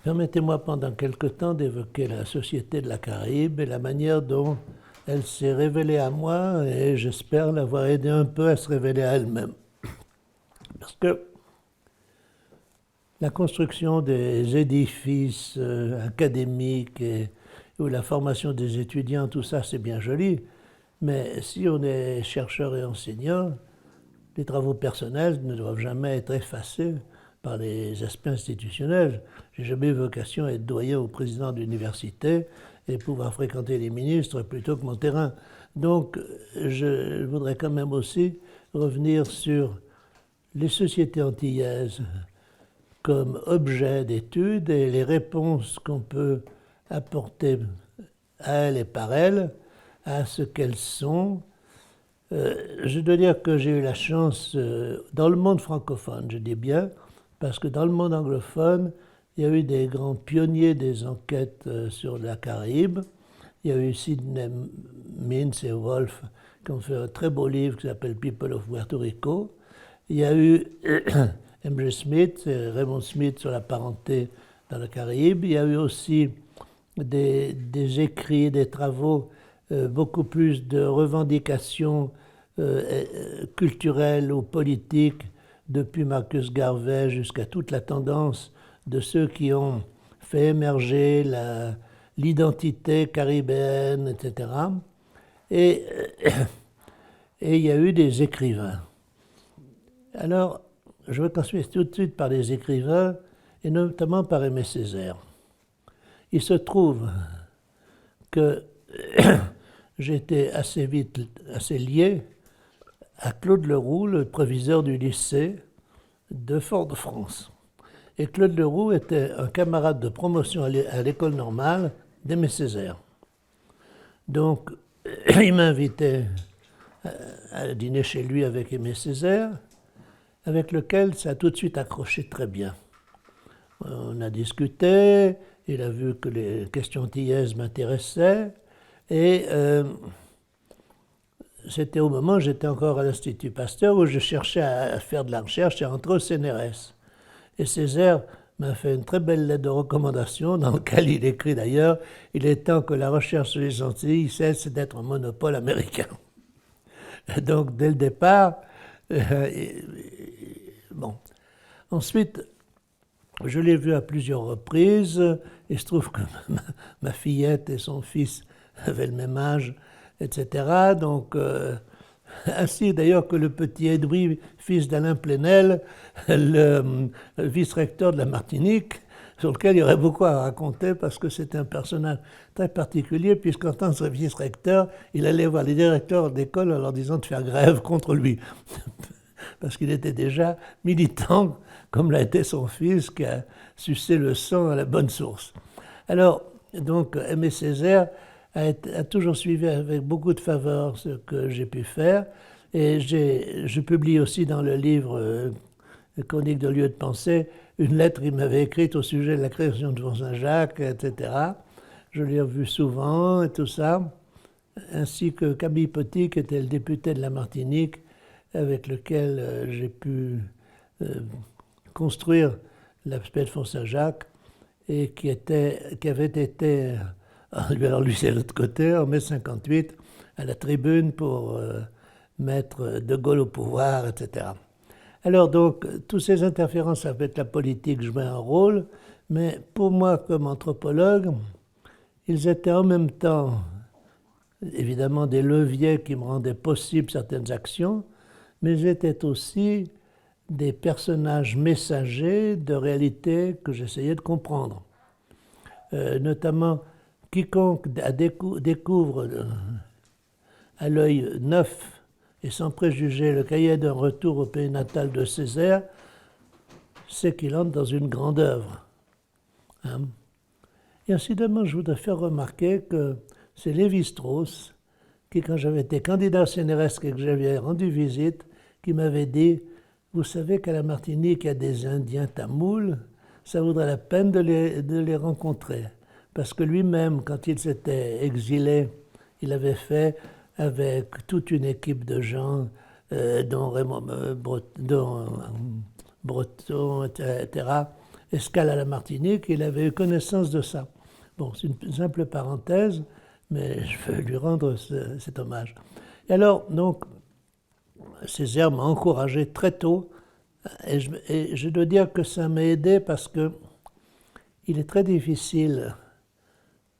Permettez-moi pendant quelque temps d'évoquer la Société de la Caraïbe et la manière dont elle s'est révélée à moi et j'espère l'avoir aidé un peu à se révéler à elle-même. Parce que la construction des édifices académiques ou la formation des étudiants, tout ça c'est bien joli, mais si on est chercheur et enseignant, les travaux personnels ne doivent jamais être effacés par les aspects institutionnels. J'ai jamais eu vocation à être doyen ou président d'université et pouvoir fréquenter les ministres plutôt que mon terrain. Donc, je voudrais quand même aussi revenir sur les sociétés antillaises comme objet d'étude et les réponses qu'on peut apporter à elles et par elles, à ce qu'elles sont. Je dois dire que j'ai eu la chance, dans le monde francophone, je dis bien, parce que dans le monde anglophone, il y a eu des grands pionniers des enquêtes sur la Caraïbe. Il y a eu Sidney Mintz et Wolf qui ont fait un très beau livre qui s'appelle People of Puerto Rico. Il y a eu M.J. Smith, Raymond Smith sur la parenté dans la Caraïbe. Il y a eu aussi des écrits, des travaux, beaucoup plus de revendications culturelles ou politiques depuis Marcus Garvey jusqu'à toute la tendance de ceux qui ont fait émerger l'identité caribéenne, etc. Et il y a eu des écrivains. Alors, je vais commencer tout de suite par les écrivains, et notamment par Aimé Césaire. Il se trouve que j'étais assez vite, assez lié à Claude Leroux, le proviseur du lycée de Fort-de-France. Et Claude Leroux était un camarade de promotion à l'école normale d'Aimé Césaire. Donc, il m'invitait à dîner chez lui avec Aimé Césaire, avec lequel ça a tout de suite accroché très bien. On a discuté, il a vu que les questions antillaises m'intéressaient, et c'était au moment où j'étais encore à l'Institut Pasteur, où je cherchais à faire de la recherche et à entrer au CNRS. Et Césaire m'a fait une très belle lettre de recommandation, dans laquelle il écrit d'ailleurs « Il est temps que la recherche sur les Antilles cesse d'être un monopole américain ». Donc, dès le départ, bon. Ensuite, je l'ai vu à plusieurs reprises. Il se trouve que ma fillette et son fils avaient le même âge, etc. Donc, ainsi d'ailleurs que le petit Edoui, fils d'Alain Plenel, le vice-recteur de la Martinique, sur lequel il y aurait beaucoup à raconter parce que c'était un personnage très particulier, puisqu'en tant que vice-recteur, il allait voir les directeurs d'école en leur disant de faire grève contre lui. Parce qu'il était déjà militant, comme l'a été son fils, qui a sucé le sang à la bonne source. Alors, donc, Aimé Césaire a toujours suivi avec beaucoup de faveur ce que j'ai pu faire. Et je publie aussi dans le livre Chronique de lieu de pensée une lettre qu'il m'avait écrite au sujet de la création de Font-Saint-Jacques, etc. Je l'ai revu souvent et tout ça, ainsi que Camille Petit, qui était le député de la Martinique, avec lequel j'ai pu construire l'aspect de Font-Saint-Jacques et qui avait été, alors lui c'est l'autre côté, en mai 58, à la tribune pour mettre De Gaulle au pouvoir, etc. Alors donc, toutes ces interférences avec la politique jouaient un rôle, mais pour moi, comme anthropologue, ils étaient en même temps, évidemment, des leviers qui me rendaient possible certaines actions, mais ils étaient aussi des personnages messagers de réalités que j'essayais de comprendre. Notamment, quiconque découvre à l'œil neuf et sans préjugés le cahier d'un retour au pays natal de Césaire, c'est qu'il entre dans une grande œuvre. Hein? Et incidemment, je voudrais faire remarquer que c'est Lévi-Strauss qui, quand j'avais été candidat au CNRS et que j'avais rendu visite, qui m'avait dit « Vous savez qu'à la Martinique, il y a des Indiens tamouls, ça vaudrait la peine de les rencontrer. » Parce que lui-même, quand il s'était exilé, il avait fait avec toute une équipe de gens, dont Raymond Breton, etc., escale à la Martinique, il avait eu connaissance de ça. Bon, c'est une simple parenthèse, mais je veux lui rendre cet hommage. Et alors, donc, Césaire m'a encouragé très tôt, et je dois dire que ça m'a aidé parce que il est très difficile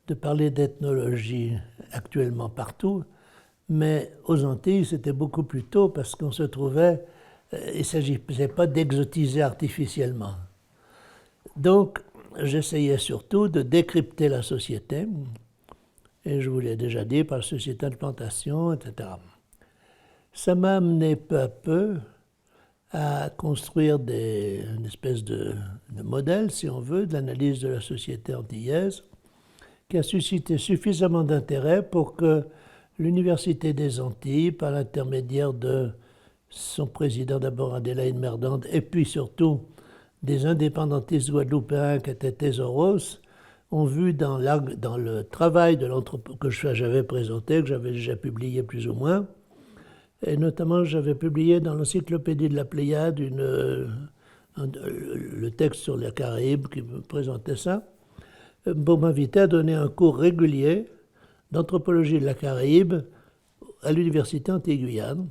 de parler d'ethnologie actuellement partout, mais aux Antilles, c'était beaucoup plus tôt parce qu'on se trouvait, il ne s'agissait pas d'exotiser artificiellement. Donc, j'essayais surtout de décrypter la société, et je vous l'ai déjà dit, par le société de plantation, etc. Ça m'a amené peu à peu à construire une espèce de modèle, si on veut, de l'analyse de la société antillaise, qui a suscité suffisamment d'intérêt pour que l'Université des Antilles, par l'intermédiaire de son président d'abord Adélaïde Merdande, et puis surtout des indépendantistes guadeloupéens qui étaient Tesoros, ont vu dans le travail de que j'avais présenté, que j'avais déjà publié plus ou moins, et notamment j'avais publié dans l'encyclopédie de la Pléiade le texte sur les Caraïbes qui me présentait ça, pour m'inviter à donner un cours régulier d'anthropologie de la Caraïbe à l'Université Antilles-Guyane.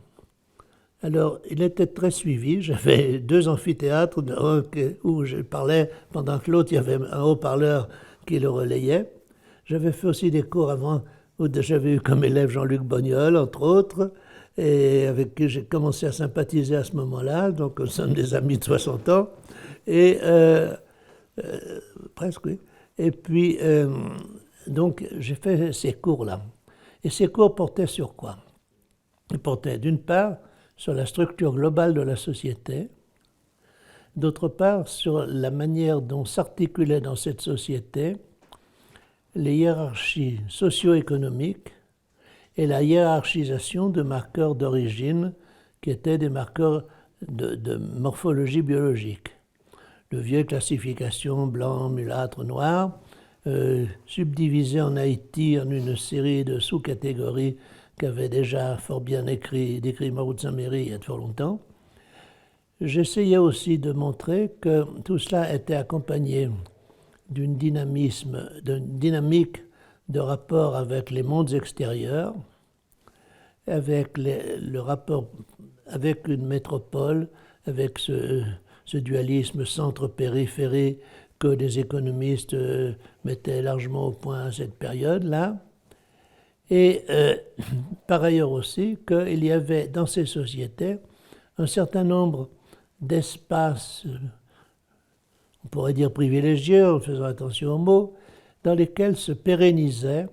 Alors, il était très suivi. J'avais 2 amphithéâtres, un où je parlais pendant que l'autre, il y avait un haut-parleur qui le relayait. J'avais fait aussi des cours avant où j'avais eu comme élève Jean-Luc Bognol, entre autres, et avec qui j'ai commencé à sympathiser à ce moment-là. Donc, nous sommes des amis de 60 ans. Et presque, oui. Et puis, donc, j'ai fait ces cours-là. Et ces cours portaient sur quoi? Ils portaient, d'une part, sur la structure globale de la société, d'autre part, sur la manière dont s'articulaient dans cette société les hiérarchies socio-économiques et la hiérarchisation de marqueurs d'origine qui étaient des marqueurs de morphologie biologique. De vieilles classifications blanc, mulâtre, noir, subdivisées en Haïti en une série de sous-catégories qu'avait déjà fort bien décrit Maurout Saméry il y a fort longtemps. J'essayais aussi de montrer que tout cela était accompagné d'une dynamique de rapport avec les mondes extérieurs, avec le rapport avec une métropole, avec ce dualisme centre-périphérie que des économistes mettaient largement au point à cette période-là. Et par ailleurs aussi qu'il y avait dans ces sociétés un certain nombre d'espaces, on pourrait dire privilégiés, en faisant attention aux mots, dans lesquels se pérennisaient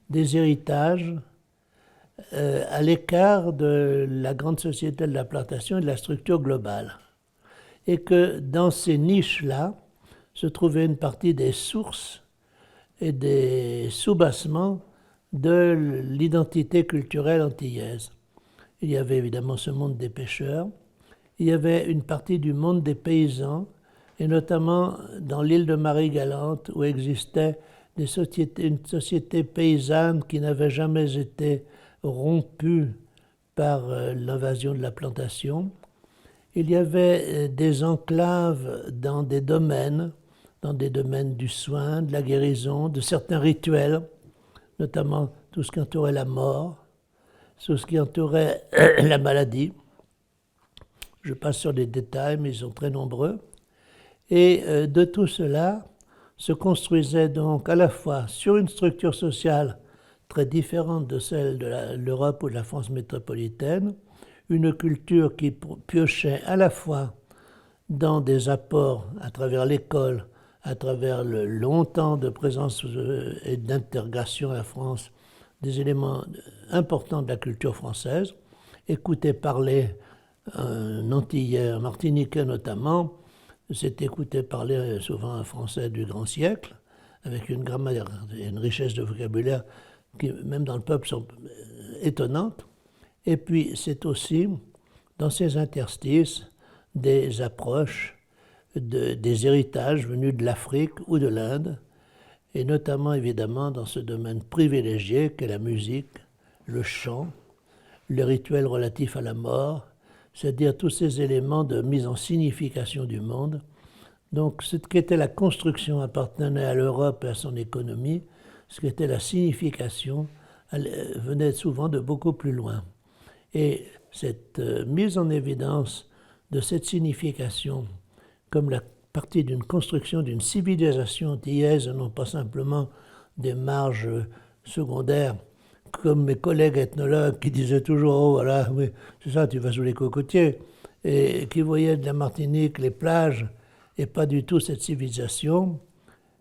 des héritages à l'écart de la grande société de la plantation et de la structure globale. Et que dans ces niches-là se trouvait une partie des sources et des soubassements de l'identité culturelle antillaise. Il y avait évidemment ce monde des pêcheurs, il y avait une partie du monde des paysans, et notamment dans l'île de Marie-Galante où existait une société paysanne qui n'avait jamais été rompue par l'invasion de la plantation. Il y avait des enclaves dans des domaines du soin, de la guérison, de certains rituels, notamment tout ce qui entourait la mort, tout ce qui entourait la maladie. Je passe sur les détails, mais ils sont très nombreux. Et de tout cela se construisait donc à la fois sur une structure sociale très différente de celle de l'Europe ou de la France métropolitaine, une culture qui piochait à la fois dans des apports à travers l'école, à travers le long temps de présence et d'intégration à la France, des éléments importants de la culture française, écouter parler un Antillais, un Martiniquais notamment, c'est écouter parler souvent un Français du grand siècle, avec une grammaire et une richesse de vocabulaire qui même dans le peuple sont étonnantes. Et puis c'est aussi dans ces interstices des approches, des héritages venus de l'Afrique ou de l'Inde, et notamment évidemment dans ce domaine privilégié qu'est la musique, le chant, le rituel relatif à la mort, c'est-à-dire tous ces éléments de mise en signification du monde. Donc ce qu'était la construction appartenait à l'Europe et à son économie, ce qu'était la signification venait souvent de beaucoup plus loin. Et cette mise en évidence de cette signification comme la partie d'une construction d'une civilisation antillaise, non pas simplement des marges secondaires, comme mes collègues ethnologues qui disaient toujours « Oh voilà, oui, c'est ça, tu vas sous les cocotiers », et qui voyaient de la Martinique les plages et pas du tout cette civilisation.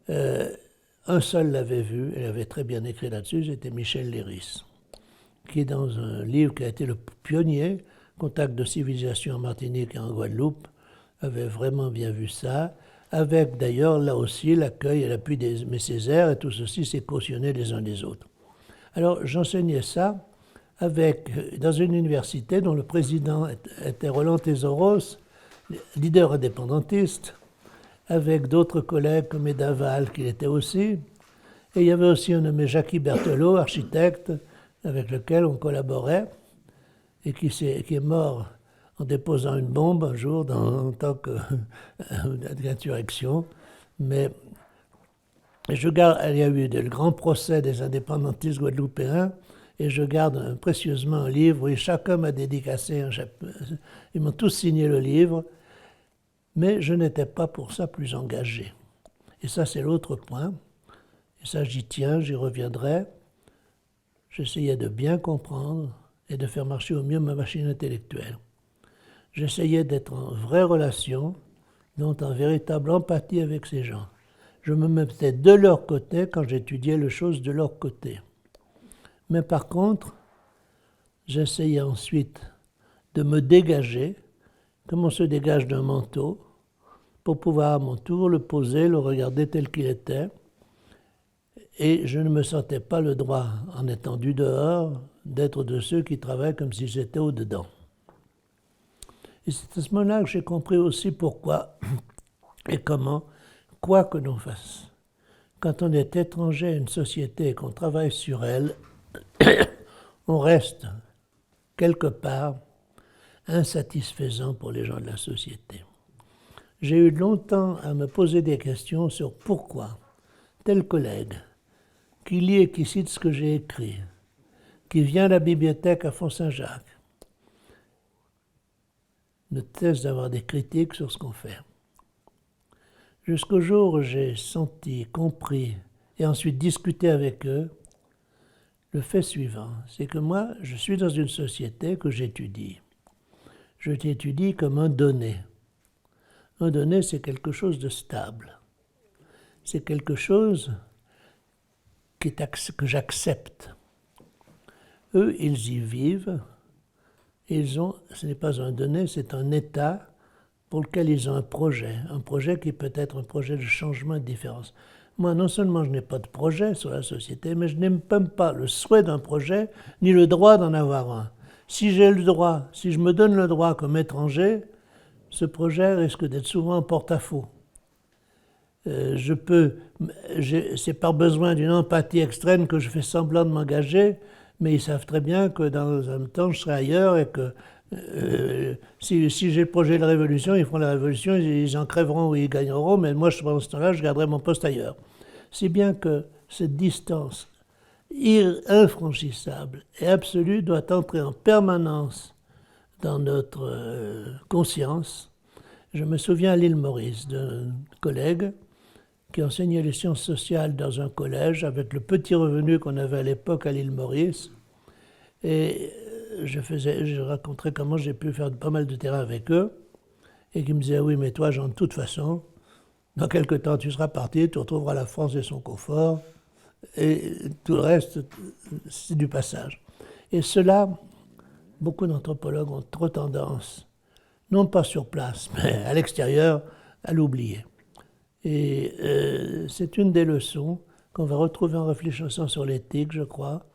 Un seul l'avait vu, et avait très bien écrit là-dessus, c'était Michel Léris, qui dans un livre qui a été le pionnier, Contact de civilisation en Martinique et en Guadeloupe, avait vraiment bien vu ça, avec d'ailleurs là aussi l'accueil et l'appui des Césaire, et tout ceci s'est cautionné les uns des autres. Alors j'enseignais ça dans une université dont le président était Roland Tesoros, leader indépendantiste, avec d'autres collègues comme Edaval, qui l'était aussi. Et il y avait aussi un nommé Jackie Berthelot, architecte, avec lequel on collaborait, et qui est mort en déposant une bombe un jour en tant qu'insurrection. Mais il y a eu le grand procès des indépendantistes guadeloupéens, et je garde précieusement un livre où chacun m'a dédicacé un chapitre. Ils m'ont tous signé le livre, mais je n'étais pas pour ça plus engagé. Et ça, c'est l'autre point. Et ça, j'y tiens, j'y reviendrai. J'essayais de bien comprendre et de faire marcher au mieux ma machine intellectuelle. J'essayais d'être en vraie relation, donc en véritable empathie avec ces gens. Je me mettais de leur côté quand j'étudiais les choses de leur côté. Mais par contre, j'essayais ensuite de me dégager, comme on se dégage d'un manteau, pour pouvoir à mon tour le poser, le regarder tel qu'il était. Et je ne me sentais pas le droit, en étant du dehors, d'être de ceux qui travaillent comme si j'étais au-dedans. Et c'est à ce moment-là que j'ai compris aussi pourquoi et comment, quoi que l'on fasse, quand on est étranger à une société et qu'on travaille sur elle, on reste quelque part insatisfaisant pour les gens de la société. J'ai eu longtemps à me poser des questions sur pourquoi tel collègue qui lit et qui cite ce que j'ai écrit, qui vient à la bibliothèque à Font-Saint-Jacques, ne cesse d'avoir des critiques sur ce qu'on fait. Jusqu'au jour où j'ai senti, compris et ensuite discuté avec eux le fait suivant, c'est que moi, je suis dans une société que j'étudie. Je l'étudie comme un donné. Un donné, c'est quelque chose de stable. C'est quelque chose que j'accepte. Eux, ils y vivent. Ce n'est pas un donné, c'est un état pour lequel ils ont un projet qui peut être un projet de changement et de différence. Moi, non seulement je n'ai pas de projet sur la société, mais je n'ai même pas le souhait d'un projet, ni le droit d'en avoir un. Si j'ai le droit, si je me donne le droit comme étranger, ce projet risque d'être souvent en porte-à-faux. C'est par besoin d'une empathie extrême que je fais semblant de m'engager, mais ils savent très bien que dans un temps, je serai ailleurs et que si j'ai le projet de la révolution, ils feront la révolution, ils en crèveront ou ils gagneront, mais moi, pendant ce temps-là, je garderai mon poste ailleurs. Si bien que cette distance infranchissable et absolue doit entrer en permanence dans notre conscience. Je me souviens à l'île Maurice d'un collègue qui enseignait les sciences sociales dans un collège avec le petit revenu qu'on avait à l'époque à l'île Maurice. Et je raconterais comment j'ai pu faire pas mal de terrain avec eux. Et qui me disait, oui, mais toi, Jean, de toute façon, dans quelque temps, tu seras parti, tu retrouveras la France et son confort. Et tout le reste, c'est du passage. Et cela, beaucoup d'anthropologues ont trop tendance, non pas sur place, mais à l'extérieur, à l'oublier. Et c'est une des leçons qu'on va retrouver en réfléchissant sur l'éthique, je crois,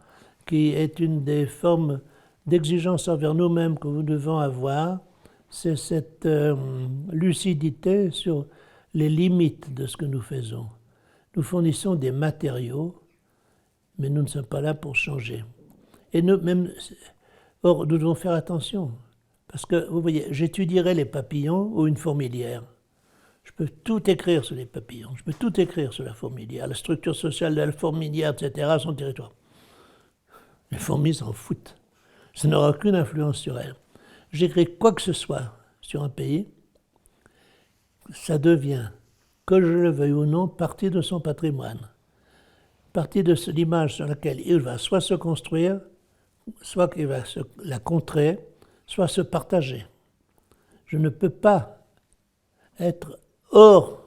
qui est une des formes d'exigence envers nous-mêmes que nous devons avoir, c'est cette lucidité sur les limites de ce que nous faisons. Nous fournissons des matériaux, mais nous ne sommes pas là pour changer. Et nous, même, or, nous devons faire attention, parce que, vous voyez, j'étudierai les papillons ou une fourmilière. Je peux tout écrire sur les papillons, je peux tout écrire sur la fourmilière, la structure sociale de la fourmilière, etc., son territoire. Les fourmis s'en foutent. Ça n'aura aucune influence sur elles. J'écris quoi que ce soit sur un pays, ça devient, que je le veuille ou non, partie de son patrimoine, partie de l'image sur laquelle il va soit se construire, soit qu'il va la contrer, soit se partager. Je ne peux pas être hors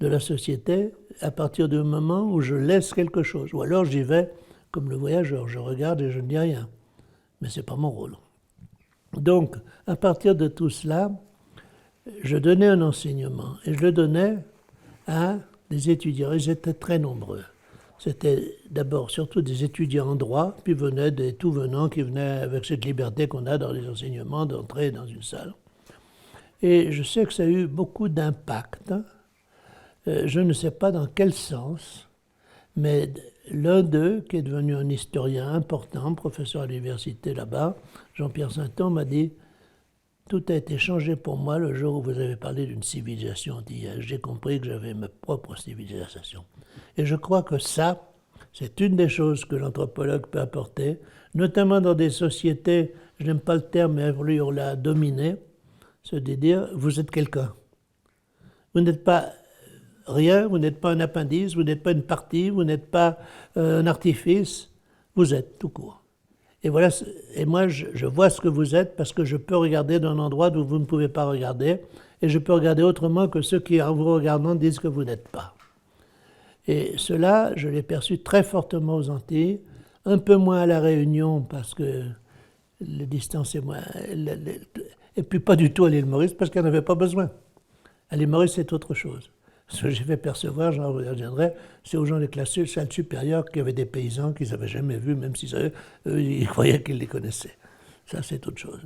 de la société à partir du moment où je laisse quelque chose. Ou alors j'y vais comme le voyageur, je regarde et je ne dis rien. Mais ce n'est pas mon rôle. Donc, à partir de tout cela, je donnais un enseignement. Et je le donnais à des étudiants. Ils étaient très nombreux. C'était d'abord surtout des étudiants en droit, puis venaient des tout venants qui venaient avec cette liberté qu'on a dans les enseignements d'entrer dans une salle. Et je sais que ça a eu beaucoup d'impact. Je ne sais pas dans quel sens, mais l'un d'eux, qui est devenu un historien important, professeur à l'université là-bas, Jean-Pierre Sainton, m'a dit « Tout a été changé pour moi le jour où vous avez parlé d'une civilisation d'hier. J'ai compris que j'avais ma propre civilisation. » Et je crois que ça, c'est une des choses que l'anthropologue peut apporter, notamment dans des sociétés, je n'aime pas le terme, mais on l'a dominé, c'est de dire, vous êtes quelqu'un. Vous n'êtes pas rien, vous n'êtes pas un appendice, vous n'êtes pas une partie, vous n'êtes pas un artifice, vous êtes tout court. Et voilà, et moi je vois ce que vous êtes parce que je peux regarder d'un endroit d'où vous ne pouvez pas regarder, et je peux regarder autrement que ceux qui, en vous regardant, disent que vous n'êtes pas. Et cela, je l'ai perçu très fortement aux Antilles, un peu moins à La Réunion parce que la distance est moins... Et puis pas du tout à l'île Maurice parce qu'elle n'avait pas besoin. À l'île Maurice, c'est autre chose. Ce que j'ai fait percevoir, j'en reviendrai, c'est aux gens des classes salles supérieures qui avaient des paysans qu'ils n'avaient jamais vus, même s'ils eux, ils croyaient qu'ils les connaissaient. Ça, c'est autre chose.